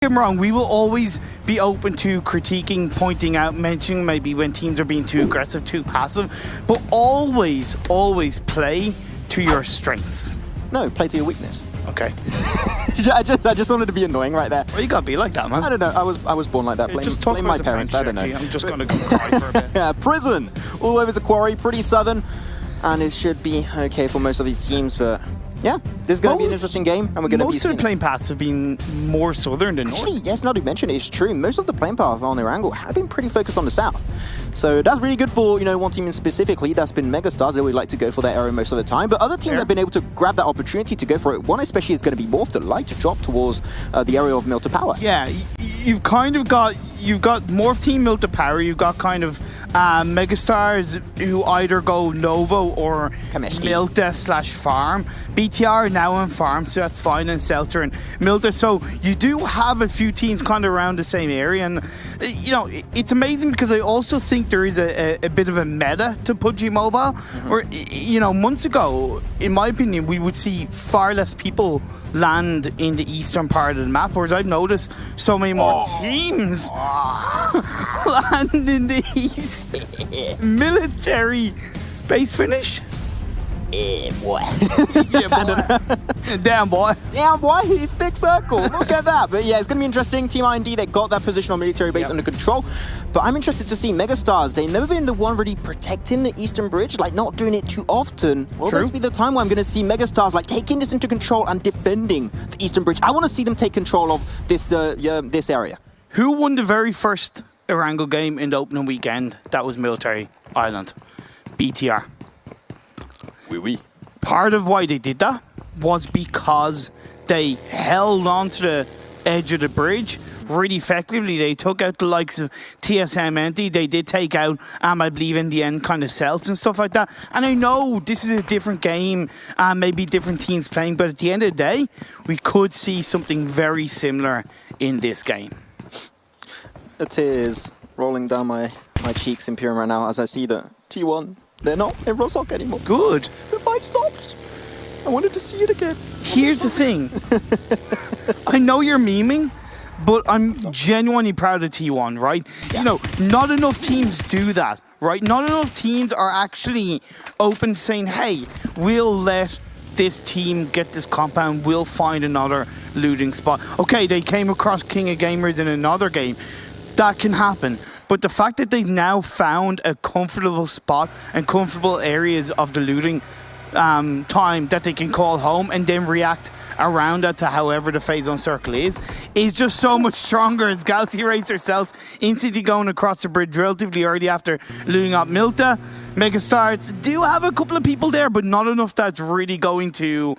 I'm wrong, we will always be open to critiquing, pointing out, mentioning maybe when teams are being too aggressive, too passive, but always play to your strengths. No, play to your weakness. Okay. I just wanted to be annoying right there. Well, you gotta be like that, man. I don't know. I was born like that. Blame my parents. I don't know. I'm just gonna go cry for a bit. Yeah, prison all over the quarry, pretty southern, and it should be okay for most of these teams. But yeah, this is going to be an interesting game, and we're going to be. Most of the playing paths have been more southern than north. Actually, yes, now that you mention it, it's true. Most of the playing paths on Erangel have been pretty focused on the south. So that's really good for, one team specifically. That's been Megastars. They would like to go for that area most of the time. But other teams have been able to grab that opportunity to go for it. One especially is going to be Morph, that like to drop towards the area of Mill to Power. Yeah, you've kind of got, Morph Team Mill to Power. You've got kind of Megastars who either go Novo or Milta/Farm. BTR now on Farm, so that's fine, and Seltzer and Milta. So you do have a few teams kind of around the same area, and it's amazing because I also think there is a bit of a meta to PUBG Mobile, where months ago, in my opinion, we would see far less people land in the eastern part of the map, whereas I've noticed so many more teams land in the east. Military base finish. Yeah, boy. Yeah, boy. Damn, boy. Yeah, boy, thick circle. Look at that. But yeah, it's going to be interesting. Team IND, they got that position on military base under control. But I'm interested to see Megastars. They've never been the one really protecting the eastern bridge, like not doing it too often. Well, this will be the time where I'm going to see Megastars like taking this into control and defending the eastern bridge. I want to see them take control of this this area. Who won the very first Erangel game in the opening weekend? That was Military Island. BTR. Oui. Part of why they did that was because they held on to the edge of the bridge really effectively. They took out the likes of TSM Empty. They did take out, I believe in the end, kind of Celts and stuff like that. And I know this is a different game, maybe different teams playing, but at the end of the day, we could see something very similar in this game. The tears rolling down my cheeks in Imperium right now as I see the T1. They're not in Rosok anymore. Good. The fight stopped. I wanted to see it again. Here's the thing. I know you're memeing, but I'm genuinely proud of T1, right? Yeah. Not enough teams do that, right? Not enough teams are actually open saying, hey, we'll let this team get this compound, we'll find another looting spot. Okay, they came across King of Gamers in another game. That can happen. But the fact that they've now found a comfortable spot and comfortable areas of the looting time that they can call home and then react around that to however the phase on circle is just so much stronger as Galaxy Racer Celts instantly going across the bridge relatively early after looting up Milta. Megastars do have a couple of people there, but not enough that's really going to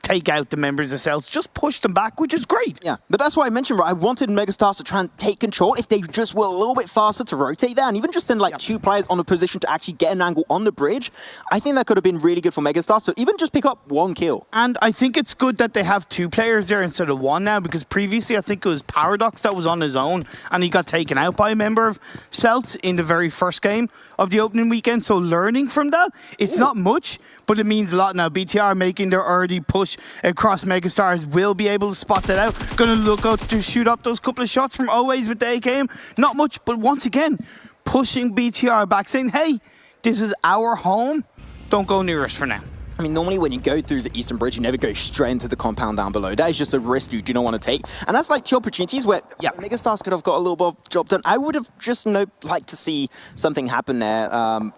take out the members of Celts. Just push them back, which is great. Yeah, but that's why I mentioned, right, I wanted Megastars to try and take control. If they just were a little bit faster to rotate there and even just send like two players on a position to actually get an angle on the bridge, I think that could have been really good for Megastars to even just pick up one kill. And I think it's good that they have two players there instead of one now, because previously I think it was Paradox that was on his own and he got taken out by a member of Celts in the very first game of the opening weekend. So learning from that, it's not much, but it means a lot now. BTR making their early push across Megastars will be able to spot that out. Going to look out to shoot up those couple of shots from Always with the AKM. Not much, but once again, pushing BTR back, saying, hey, this is our home. Don't go near us for now. I mean, normally when you go through the eastern bridge, you never go straight into the compound down below. That is just a risk you do not want to take. And that's like two opportunities where Megastars could have got a little bit of job done. I would have just liked to see something happen there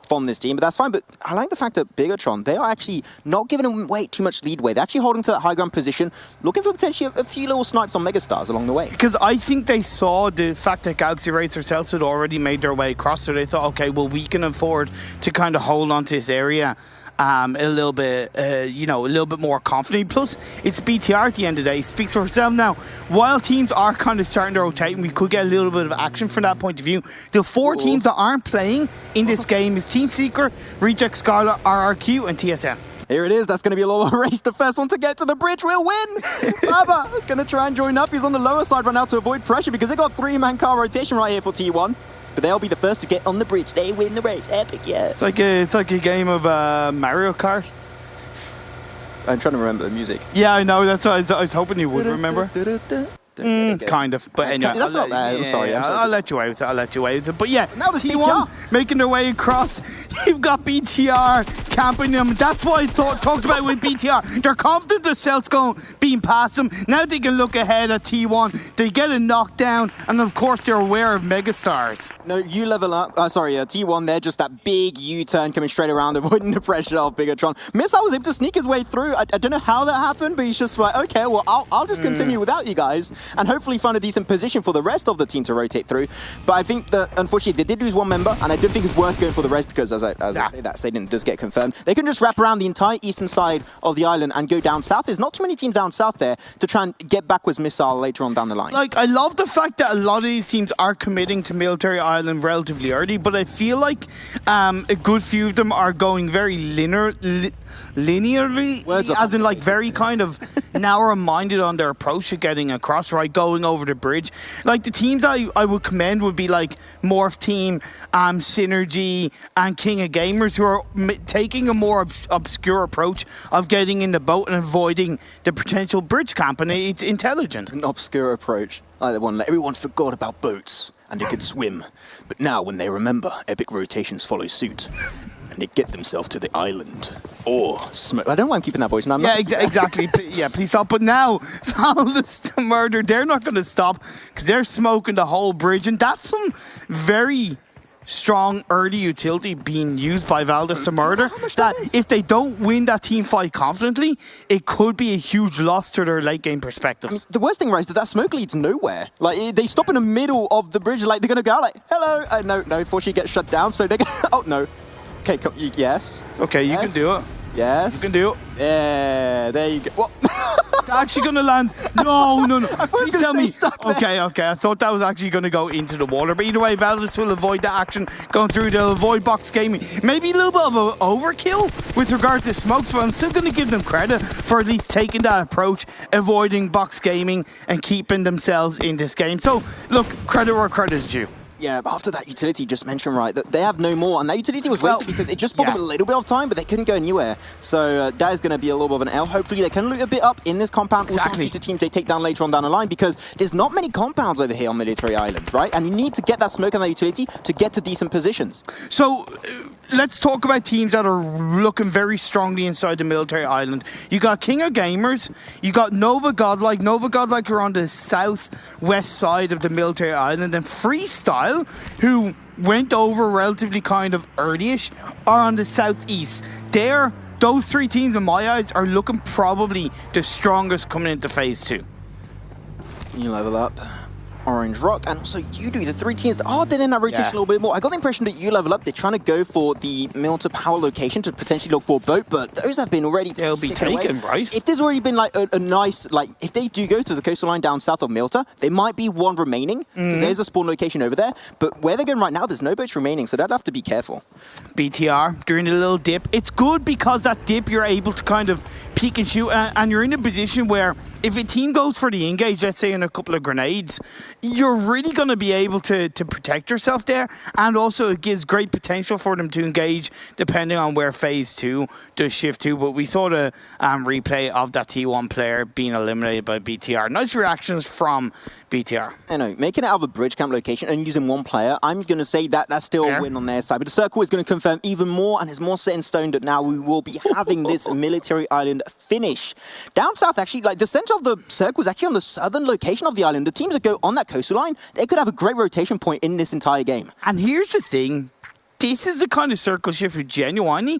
from this team, but that's fine. But I like the fact that Bigetron, they are actually not giving away too much leadway. They're actually holding to that high ground position, looking for potentially a few little snipes on Megastars along the way. Because I think they saw the fact that Galaxy Racer Celts had already made their way across, so they thought, okay, well, we can afford to kind of hold on to this area a little bit, a little bit more confident. Plus, it's BTR at the end of the day. It speaks for itself now. While teams are kind of starting to rotate, and we could get a little bit of action from that point of view, the four teams that aren't playing in this game is Team Seeker, Reject Scarlet, RRQ, and TSM. Here it is. That's going to be a little race. The first one to get to the bridge will win. Baba is going to try and join up. He's on the lower side right now to avoid pressure because they got three-man car rotation right here for T1. But they'll be the first to get on the bridge. They win the race. Epic, yes. It's like a game of Mario Kart. I'm trying to remember the music. Yeah, I know. That's what I was hoping you would remember. Kind of, but anyway. That's not that. I'm sorry. I'll let you away with it. I'll let you away with it. But yeah, now the T1 making their way across. You've got BTR camping them. That's what I talked about with BTR. They're confident the Celts going being past them. Now they can look ahead at T1. They get a knockdown, and of course they're aware of Megastars. No, you level up. T1 there, just that big U-turn coming straight around, avoiding the pressure of Bigetron. Missile was able to sneak his way through. I don't know how that happened, but he's just like, okay, well, I'll just continue without you guys, and hopefully find a decent position for the rest of the team to rotate through. But I think that, unfortunately, they did lose one member, and I don't think it's worth going for the rest because, as I say that, Satan does get confirmed. They can just wrap around the entire eastern side of the island and go down south. There's not too many teams down south there to try and get backwards missile later on down the line. Like, I love the fact that a lot of these teams are committing to Military Island relatively early, but I feel like a good few of them are going very linearly, as in like very kind of narrow-minded on their approach to getting across, right, going over the bridge. Like the teams I would commend would be like Morph Team, Synergy, and King of Gamers, who are taking a more obscure approach of getting in the boat and avoiding the potential bridge camp, and it's intelligent. An obscure approach. Like the one, everyone forgot about boats and they could swim, but now when they remember, epic rotations follow suit. And they get themselves to the island. Or smoke. I don't know why I'm keeping that voice. No, yeah, exactly. Yeah, please stop. But now, the murder, they're not going to stop because they're smoking the whole bridge. And that's some very strong early utility being used by Valdez to murder. That if they don't win that team fight confidently, it could be a huge loss to their late game perspectives. I mean, the worst thing, right, is that smoke leads nowhere. Like, they stop in the middle of the bridge, like, they're going to go out like, hello. No, before she gets shut down. So they're going to, oh, no. Okay, yes. Okay, you can do it. Yes. You can do it. Yeah, there you go. What? It's actually going to land. No. Please tell me. Okay. I thought that was actually going to go into the water. But either way, Valdez will avoid that action going through. They'll avoid box gaming. Maybe a little bit of an overkill with regards to smokes, but I'm still going to give them credit for at least taking that approach, avoiding box gaming and keeping themselves in this game. So, look, credit where credit is due. Yeah, but after that utility you just mentioned, right, that they have no more, and that utility was wasted because it just bought them a little bit of time, but they couldn't go anywhere. So that is going to be a little bit of an L. Hopefully they can loot a bit up in this compound. Also on future teams they take down later on down the line, because there's not many compounds over here on Military Island, right? And you need to get that smoke and that utility to get to decent positions. So let's talk about teams that are looking very strongly inside the Military Island. You got King of Gamers, you got Nova Godlike. Nova Godlike are on the southwest side of the Military Island, and Freestyle, who went over relatively kind of early-ish, are on the southeast. Those three teams in my eyes are looking probably the strongest coming into phase 2. You level up. Orange Rock, and also you do the three teams that are dead in that rotation a little bit more. I got the impression that you level up, they're trying to go for the Milton Power location to potentially look for a boat, but those have been already they'll be taken, right? If there's already been like a nice, like if they do go to the coastal line down south of Milta, there might be one remaining, because there's a spawn location over there, but where they're going right now, there's no boats remaining, so they'd have to be careful. BTR, during the little dip, it's good because that dip you're able to kind of peek and shoot, and you're in a position where if a team goes for the engage, let's say in a couple of grenades, you're really going to be able to protect yourself there, and also it gives great potential for them to engage depending on where phase 2 does shift to. But we saw the replay of that T1 player being eliminated by BTR. Nice reactions from BTR. I know, making it out of a bridge camp location and using one player, I'm going to say that that's still a win on their side. But the circle is going to confirm even more, and it's more set in stone that now we will be having this Military Island finish. Down south, actually, like the center of the circle is actually on the southern location of the island. The teams that go on that coastal line, they could have a great rotation point in this entire game. And here's the thing, this is the kind of circle shift with genuinely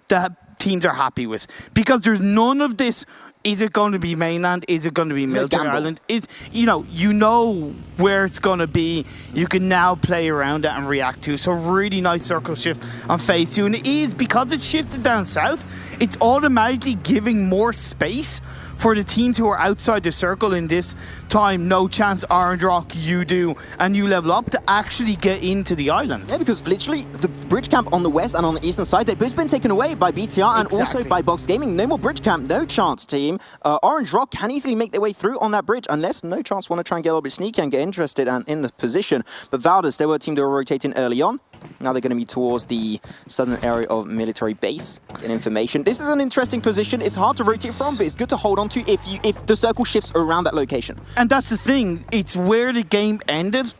that teams are happy with, because there's none of this, is it going to be mainland, is it going to be Military Island? It's, you know where it's going to be. You can now play around it and react to. So really nice circle shift on phase 2. And it is, because it's shifted down south, it's automatically giving more space for the teams who are outside the circle in this time. No chance, Orange Rock, you do, and you level up to actually get into the island. Yeah, because literally the bridge camp on the west and on the eastern side, they've both been taken away by BTR and also by Box Gaming. No more bridge camp, no chance, team. Orange Rock can easily make their way through on that bridge, unless No Chance want to try and get a little bit sneaky and get interested and in the position. But Valdez, they were a team that were rotating early on. Now they're going to be towards the southern area of military base and information. This is an interesting position. It's hard to rotate from, but it's good to hold on to if the circle shifts around that location. And that's the thing. It's where the game ended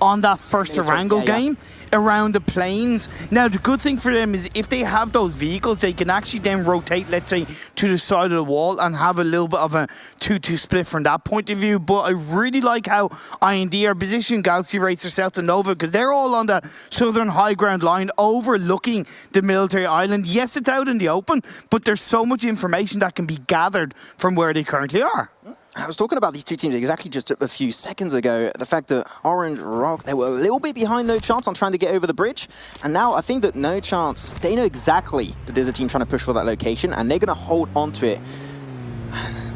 on that first Erangel game, around the plains. Now, the good thing for them is if they have those vehicles, they can actually then rotate, let's say, to the side of the wall and have a little bit of a 2-2 split from that point of view. But I really like how IND are positioning Galaxy Racer, South and Nova, because they're all on the southern high ground line overlooking the military island. Yes, it's out in the open, but there's so much information that can be gathered from where they currently are. I was talking about these two teams exactly just a few seconds ago. The fact that Orange Rock, they were a little bit behind No Chance on trying to get over the bridge. And now I think that No Chance, they know exactly that there's a team trying to push for that location, and they're going to hold on to it.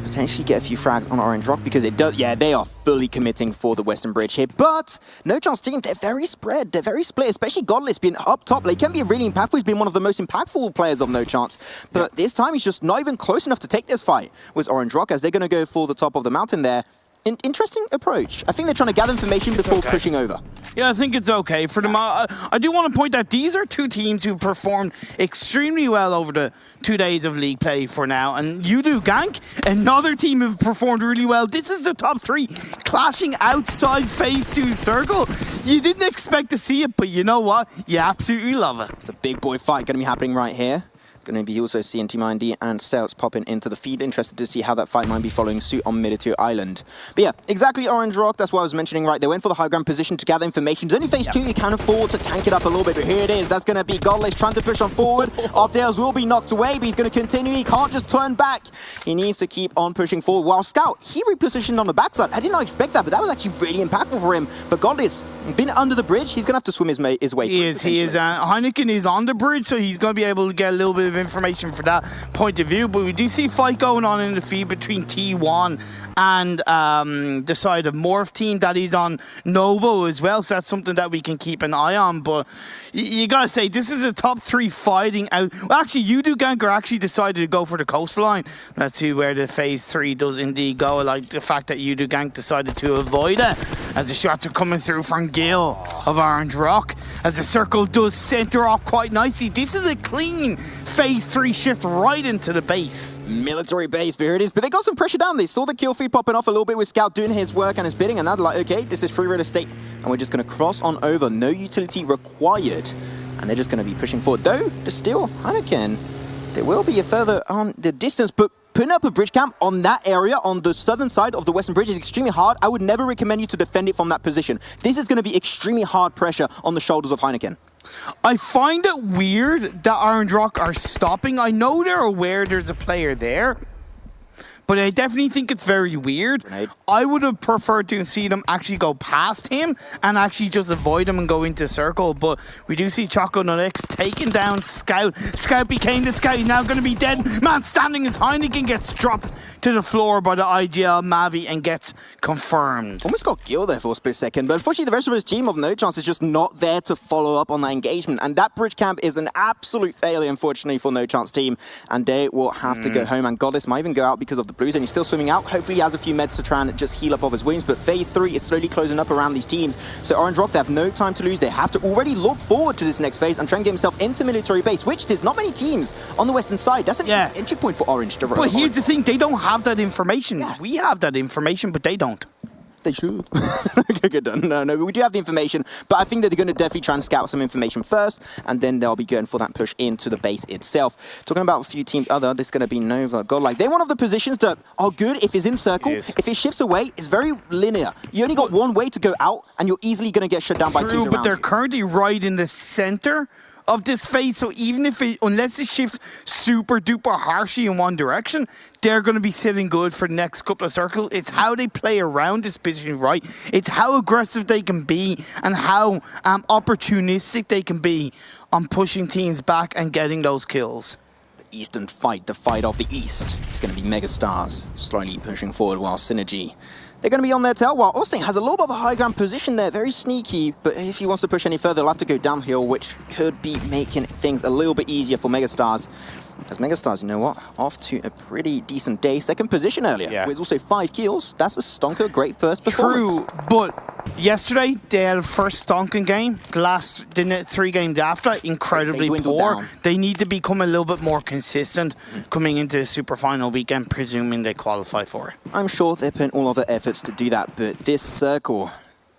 Potentially get a few frags on Orange Rock because it does, yeah, they are fully committing for the Western Bridge here. But No Chance team, they're very spread, they're very split, especially Godless being up top. He can be really impactful. He's been one of the most impactful players of No Chance. But this time he's just not even close enough to take this fight with Orange Rock, as they're going to go for the top of the mountain there. Interesting approach. I think they're trying to gather information before pushing over. Yeah, I think it's okay for them. I do want to point out these are two teams who performed extremely well over the 2 days of league play for now. And Wwcd, another team who performed really well. This is the top three clashing outside phase 2 circle. You didn't expect to see it, but you know what? You absolutely love it. It's a big boy fight going to be happening right here. Going to be also seeing Team IND and Sales popping into the feed. Interested to see how that fight might be following suit on Military Island. But yeah, exactly Orange Rock. That's what I was mentioning, right? They went for the high ground position to gather information. It's only phase 2. You can afford to tank it up a little bit. But here it is. That's going to be Godless trying to push on forward. Optails will be knocked away, but he's going to continue. He can't just turn back. He needs to keep on pushing forward. While Scout, he repositioned on the backside. I did not expect that, but that was actually really impactful for him. But Godless, been under the bridge, he's going to have to swim his way through. He is. Heineken is on the bridge, so he's going to be able to get a little bit of information for that point of view. But we do see a fight going on in the feed between T1 and the side of Morph team that is on Novo as well, so that's something that we can keep an eye on. But you gotta say, this is a top 3 fighting out. Well, actually, Wwcd actually decided to go for the coastline. Let's see where the phase 3 does indeed go. I like the fact that Wwcd decided to avoid it as the shots are coming through from Gil of Orange Rock, as the circle does center off quite nicely. This is a clean phase 3 shift right into the base. Military base, but here it is. But they got some pressure down. They saw the kill feed popping off a little bit with Scout doing his work and his bidding, and they're like, okay, this is free real estate, and we're just going to cross on over. No utility required. And they're just going to be pushing forward. Though, there's still Heineken. There will be a further on the distance, but putting up a bridge camp on that area, on the southern side of the Western Bridge, is extremely hard. I would never recommend you to defend it from that position. This is going to be extremely hard pressure on the shoulders of Heineken. I find it weird that Orange Rock are stopping. I know they're aware there's a player there, but I definitely think it's very weird. Right. I would have preferred to see them actually go past him and actually just avoid him and go into circle. But we do see Choco Nux taking down Scout. Scout became the Scout. He's now going to be dead. Man standing as Heineken gets dropped to the floor by the IGL Mavi and gets confirmed. Almost got Gil there for a split second, but unfortunately the rest of his team of No Chance is just not there to follow up on that engagement. And that bridge camp is an absolute failure, unfortunately, for No Chance team. And they will have to go home. And Godless might even go out because of the blues, and he's still swimming out. Hopefully he has a few meds to try and just heal up of his wounds, but phase 3 is slowly closing up around these teams. So Orange Rock, they have no time to lose. They have to already look forward to this next phase and try and get himself into military base, which there's not many teams on the western side. That's an entry point for Orange to run. But here's the thing, they don't have that information. Yeah. We have that information, but they don't. They should. Okay, no, we do have the information, but I think that they're going to definitely try and scout some information first, and then they'll be going for that push into the base itself. Talking about a few teams this is going to be Nova. Godlike, they're one of the positions that are good if it's in circle. If it shifts away, it's very linear. You only got one way to go out, and you're easily going to get shut down by teams around you. But they're currently right in the center of this phase, so even if unless it shifts super duper harshly in one direction, they're going to be sitting good for the next couple of circles. It's how they play around this position, right? It's how aggressive they can be and how opportunistic they can be on pushing teams back and getting those kills. The Eastern fight, the fight of the East. It's going to be Megastars slowly pushing forward while Synergy, they're going to be on their tail, while Austin has a little bit of a high ground position there, very sneaky, but if he wants to push any further, he'll have to go downhill, which could be making things a little bit easier for Megastars. As Megastars, you know what, off to a pretty decent day. Second position earlier, with also 5 kills. That's a stonker, great first performance. True, but Yesterday, they had a first stonking game. The last 3 games after, incredibly poor. Down. They need to become a little bit more consistent coming into the super final weekend, presuming they qualify for it. I'm sure they're putting all of their efforts to do that, but this circle,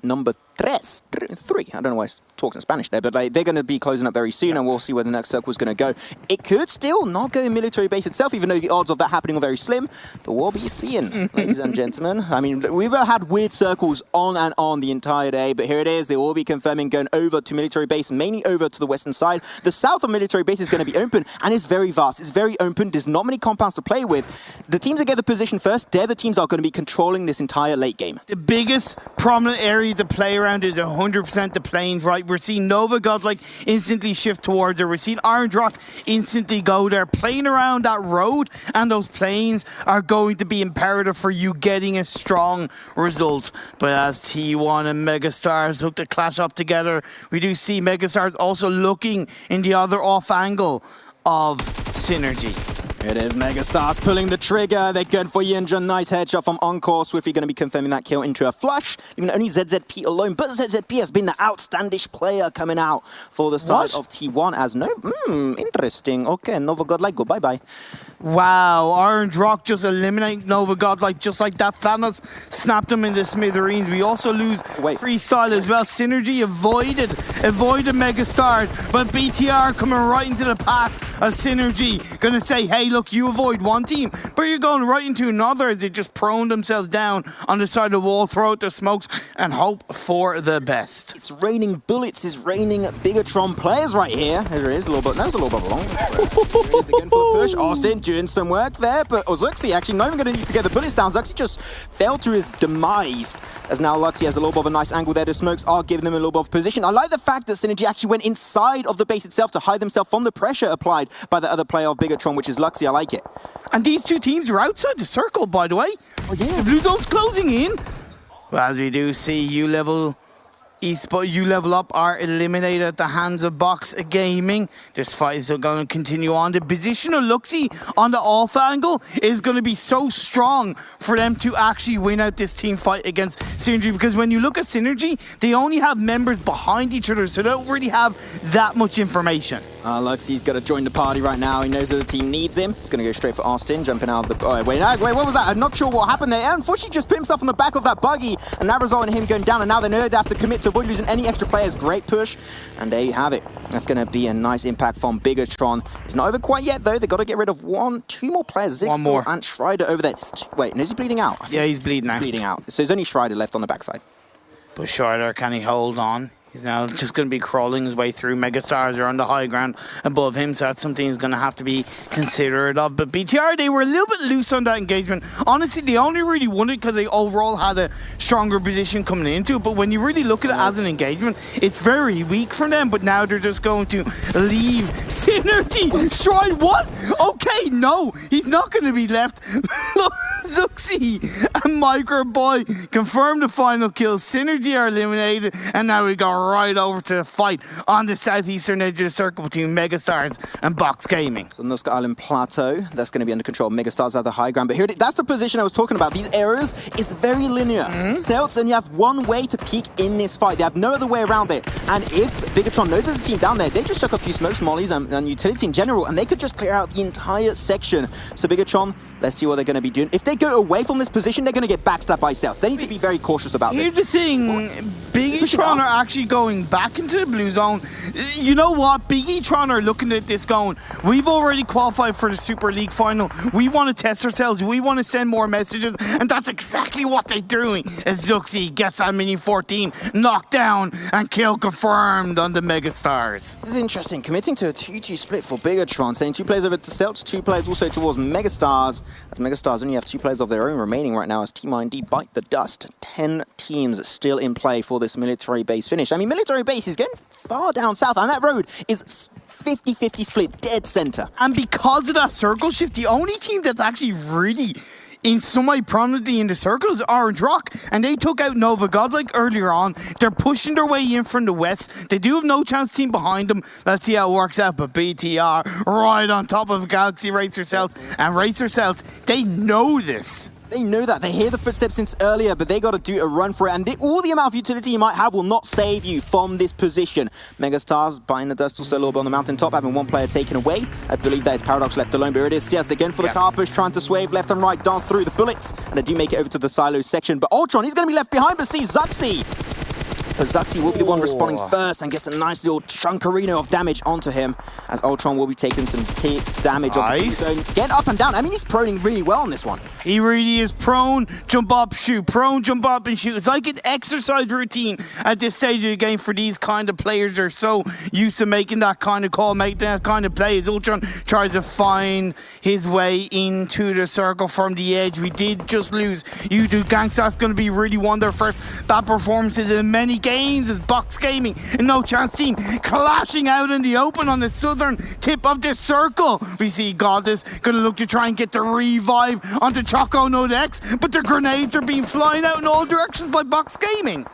number 3, I don't know why I talked in Spanish there, but like, they're going to be closing up very soon, and we'll see where the next circle is going to go. It could still not go in military base itself, even though the odds of that happening are very slim, but we'll be seeing, ladies and gentlemen. I mean, we've had weird circles on and on the entire day, but here it is. They will be confirming going over to military base, mainly over to the western side. The south of military base is going to be open, and it's very vast. It's very open. There's not many compounds to play with. The teams that get the position first, they're the teams that are going to be controlling this entire late game. The biggest prominent area to play around is 100% the plains, right? We're seeing Nova Godlike instantly shift towards it. We're seeing Iron Rock instantly go there. Playing around that road and those plains are going to be imperative for you getting a strong result. But as T1 and Megastars look to clash up together, we do see Megastars also looking in the other off angle of Synergy. It is Megastars pulling the trigger. They're going for Yinja. Nice headshot from Encore. Swiftly going to be confirming that kill into a flush. Even only ZZP alone, but ZZP has been the outstandish player coming out for the side of T1 as no... interesting. Okay, Nova Godlike, go bye-bye. Wow, Orange Rock just eliminate Nova Godlike just like that. Thanos snapped him in the smithereens. We also lose Freestyle as well. Synergy avoided Megastars, but BTR coming right into the path of Synergy. Gonna say, hey, look, you avoid one team, but you're going right into another as they just prone themselves down on the side of the wall, throw out their smokes, and hope for the best. It's raining bullets, it's raining Bigetron players right here. There it is, a little bit. That was a little bit long. Here is again for the push. Austin doing some work there, but Zuxi actually not even going to need to get the bullets down. Zuxi just fell to his demise, as now Luxi has a little bit of a nice angle there. The smokes are giving them a little bit of position. I like the fact that Synergy actually went inside of the base itself to hide themselves from the pressure applied by the other player of Bigetron, which is Luxi. I like it. And these two teams are outside the circle, by the way. Oh, yeah. The blue zone's closing in. Well, as we do see, You Level Up are eliminated at the hands of Box Gaming. This fight is going to continue on. The position of Luxi on the off angle is going to be so strong for them to actually win out this team fight against Synergy, because when you look at Synergy, they only have members behind each other, so they don't really have that much information. Luxi's got to join the party right now. He knows that the team needs him. He's going to go straight for Austin, jumping out of the... wait, what was that? I'm not sure what happened there. Unfortunately, just put himself on the back of that buggy, and that resulted in him going down, and now they know they have to commit to avoid losing any extra players. Great push, and there you have it. That's going to be a nice impact from Bigetron. It's not over quite yet, though. They've got to get rid of two more players. Zixel one more. And Schreider over there. Wait, is he bleeding out? Yeah, he's bleeding out. He's bleeding out. So there's only Schreider left on the backside. But Schreider, can he hold on? He's now just going to be crawling his way through. Megastars are on the high ground above him, so that's something he's going to have to be considerate of. But BTR, they were a little bit loose on that engagement. Honestly, they only really won it because they overall had a stronger position coming into it. But when you really look at it as an engagement, it's very weak for them. But now they're just going to leave Synergy. Stride, what? Okay, no, he's not going to be left. Zuxi and Micro Boy confirm the final kill. Synergy are eliminated, and now we go right over to the fight on the southeastern edge of the circle between Megastars and Box Gaming. So Nuska Island Plateau, that's going to be under control. Megastars are the high ground, but here that's the position I was talking about. These areas is very linear. Celts, and you have one way to peek in this fight. They have no other way around it. And if Bigetron knows there's a team down there, they just chuck a few smokes, mollies, and utility in general, and they could just clear out the entire section. So Bigetron, let's see what they're going to be doing. If they go away from this position, they're going to get backstabbed by Celts. They need to be very cautious about this. Here's the thing, Bigetron are actually going back into the blue zone. You know what? Bigetron are looking at this going, we've already qualified for the Super League final. We want to test ourselves. We want to send more messages. And that's exactly what they're doing. As Zuxi gets that mini 14, knocked down, and kill confirmed on the Megastars. This is interesting. Committing to a 2-2 split for Bigetron, saying 2 players over to Celts, 2 players also towards Megastars. As Megastars only have 2 players of their own remaining right now as Team ID bite the dust. 10 teams still in play for this military base finish. I mean, military base is going far down south, and that road is 50-50 split, dead center. And because of that circle shift, the only team that's actually really in somewhat prominently in the circle is Orange Rock, and they took out Nova Godlike earlier on. They're pushing their way in from the west. They do have no chance team behind them. Let's see how it works out. But BTR right on top of Galaxy Racer Celts, and Racer Celts, they know this. They know that. They hear the footsteps since earlier, but they got to do a run for it. And all the amount of utility you might have will not save you from this position. Megastars biting the dust also a little bit on the mountaintop, having one player taken away. I believe that is Paradox left alone, but here it is. CS again for the car push, trying to swave left and right, dance through the bullets. And they do make it over to the silo section. But Ultron, he's going to be left behind, but sees Zuxi. But Zuxi will be the one responding first and gets a nice little chunkerino of damage onto him, as Ultron will be taking some damage off the zone. Get up and down. I mean, he's proning really well on this one. He really is. Prone, jump up, shoot. Prone, jump up and shoot. It's like an exercise routine at this stage of the game for these kind of players. They're so used to making that kind of call, making that kind of play. As Ultron tries to find his way into the circle from the edge. We did just lose. Gangsta's going to be really one of their first bad performances in many games as Box Gaming and No Chance team clashing out in the open on the southern tip of this circle. We see Goddess going to look to try and get the revive onto Choco Node X, but the grenades are being flying out in all directions by Box Gaming.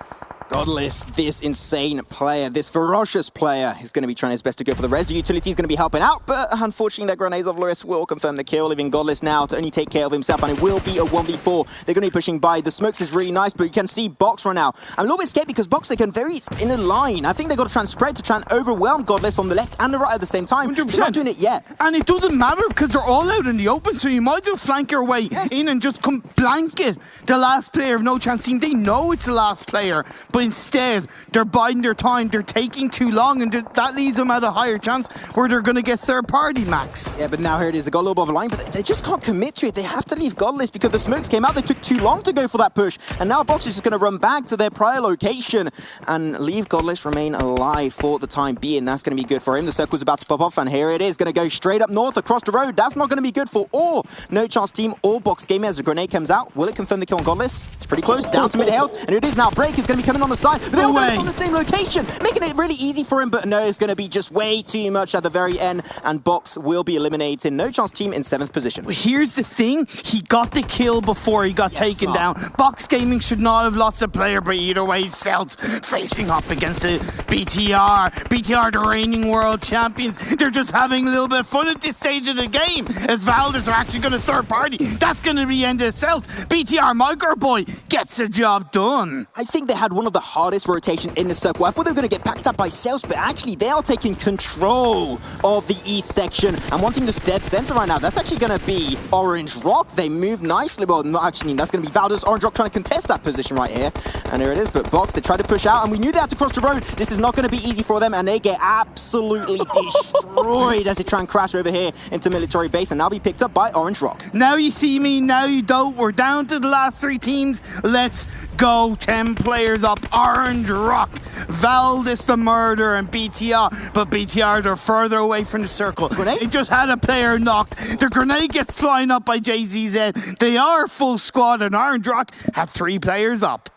Godless, this insane player, this ferocious player is going to be trying his best to go for the res. The utility is going to be helping out, but unfortunately that grenades of Loris will confirm the kill, leaving Godless now to only take care of himself, and it will be a 1v4. They're going to be pushing by. The smokes is really nice, but you can see Box right now. I'm a little bit scared because Box, they can very in a line. I think they got to try and spread to try and overwhelm Godless from the left and the right at the same time. 100%. They're not doing it yet. And it doesn't matter because they're all out in the open, so you might as well flank your way in and just come blanket the last player of No Chance team. They know it's the last player, but instead they're biding their time. They're taking too long, and that leaves them at a higher chance where they're going to get third party, Max. Yeah, but now here it is. They got a little bit of a line, but they just can't commit to it. They have to leave Godless because the smokes came out. They took too long to go for that push, and now Box is just going to run back to their prior location and leave Godless remain alive for the time being. That's going to be good for him. The circle's about to pop off, and here it is. Going to go straight up north across the road. That's not going to be good for all No Chance team or Box Gaming as the grenade comes out. Will it confirm the kill on Godless? It's pretty close, down to mid health, and here it is now. Break is going to be coming on the side, but they're all on the same location, making it really easy for him, but no, it's going to be just way too much at the very end, and Box will be eliminated. No Chance team in 7th position. Well, here's the thing, he got the kill before he got taken down. Box Gaming should not have lost a player, but either way, Celts facing up against the BTR. BTR, the reigning world champions. They're just having a little bit of fun at this stage of the game, as Valdez are actually going to third party. That's going to be the end of Celts. BTR Micro Boy gets the job done. I think they had one of the hardest rotations in the circle. I thought they were going to get packed up by Celts, but actually they are taking control of the east section and wanting this dead center right now. That's actually going to be Orange Rock. They move nicely. Well, not actually, that's going to be Valdez. Orange Rock trying to contest that position right here. And there it is. But Box, they try to push out, and we knew they had to cross the road. This is not going to be easy for them, and they get absolutely destroyed as they try and crash over here into military base, and now be picked up by Orange Rock. Now you see me, now you don't. We're down to the last 3 teams. Let's go. 10 players up. Orange Rock, Valdez the Murder, and BTR. But BTR, they're further away from the circle. Grenade? They just had a player knocked. The grenade gets flying up by JZZ. They are full squad, and Orange Rock have 3 players up.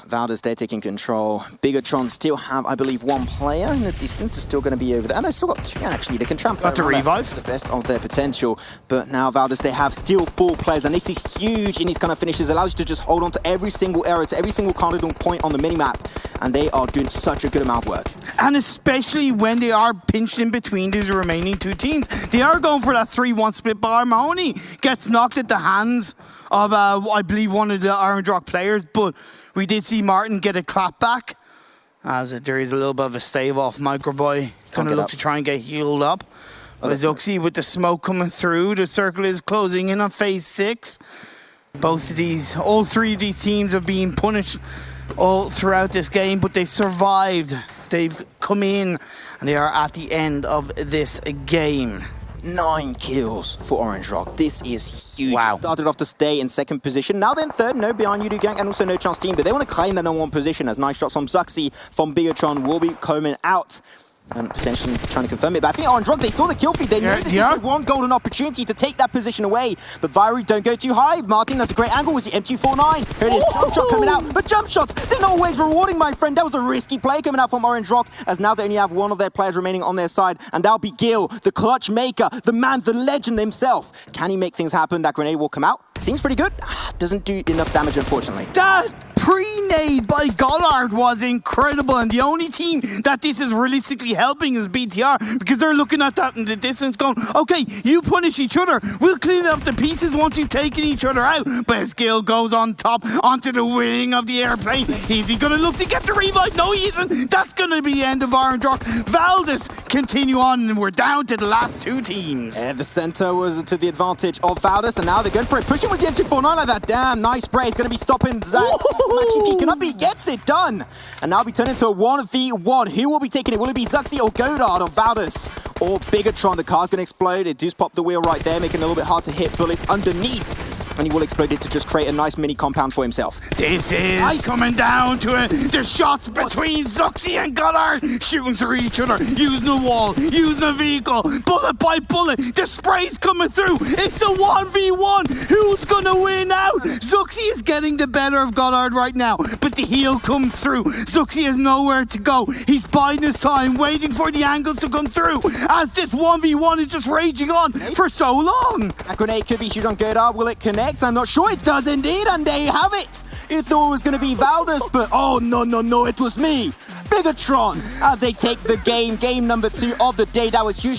Valdez, they're taking control. Bigetron still have, I believe, 1 player in the distance. They're still going to be over there. And they still got 2, actually. They can trample to revive the best of their potential. But now Valdez, they have still 4 players. And this is huge in these kind of finishes. It allows you to just hold on to every single area, to every single cardinal point on the minimap. And they are doing such a good amount of work. And especially when they are pinched in between these remaining 2 teams. They are going for that 3-1 split, but Mahoney gets knocked at the hands of, I believe, one of the Orange Rock players. But we did see Martin get a clap back, as there is a little bit of a stave off. Microboy going to look to try and get healed up. Zuxi with the smoke coming through. The circle is closing in on phase 6. Both of these, all 3 of these teams have been punished all throughout this game, but they survived. They've come in, and they are at the end of this game. 9 kills for Orange Rock. This is huge. Wow. Started off to stay in 2nd position. Now then 3rd, no behind Udo Gang and also No Chance team, but they want to claim their number 1 position as nice shots from Zuxi from Bigetron will be coming out and potentially trying to confirm it. But I think Orange Rock, they saw the kill feed. They knew this is the one golden opportunity to take that position away. But Viry, don't go too high. Martin, that's a great angle. Was the M249? Here it is. Jump shot coming out. But jump shots, they're not always rewarding, my friend. That was a risky play coming out from Orange Rock, as now they only have 1 of their players remaining on their side. And that'll be Gil, the clutch maker, the man, the legend himself. Can he make things happen? That grenade will come out. Seems pretty good. Doesn't do enough damage, unfortunately. That pre-nade by Goddard was incredible, and the only team that this is realistically helping is BTR, because they're looking at that in the distance going, okay, you punish each other, we'll clean up the pieces once you've taken each other out. But Skill goes on top onto the wing of the airplane. Is he going to look to get the revive? No, he isn't. That's going to be the end of Orange Rock. Valdez continue on, and we're down to the last two teams. And the center was to the advantage of Valdez, and now they're going for it. Pushing with the M249 like that. Damn, nice spray. It's going to be stopping Zach. Actually peeking up. He gets it done. And now we turn into a 1v1. Who will be taking it? Will it be Zuxi or Godard or Valdez or Bigetron? The car's going to explode. It does pop the wheel right there, making it a little bit hard to hit bullets underneath. And he will explode it to just create a nice mini compound for himself. This is coming down to it. The shots between Zuxi and Goddard, shooting through each other, using the wall, using the vehicle, bullet by bullet. The spray's coming through. It's the 1v1. Who's gonna win out? Zuxi is getting the better of Goddard right now, but the heel comes through. Zuxi has nowhere to go. He's biding his time, waiting for the angles to come through, as this 1v1 is just raging on for so long. That grenade could be huge on Godard. Will it connect? I'm not sure. It does indeed, and there you have it. You thought it was going to be Valdez, but oh, no, it was me. Bigetron. They take the game number 2 of the day. That was huge.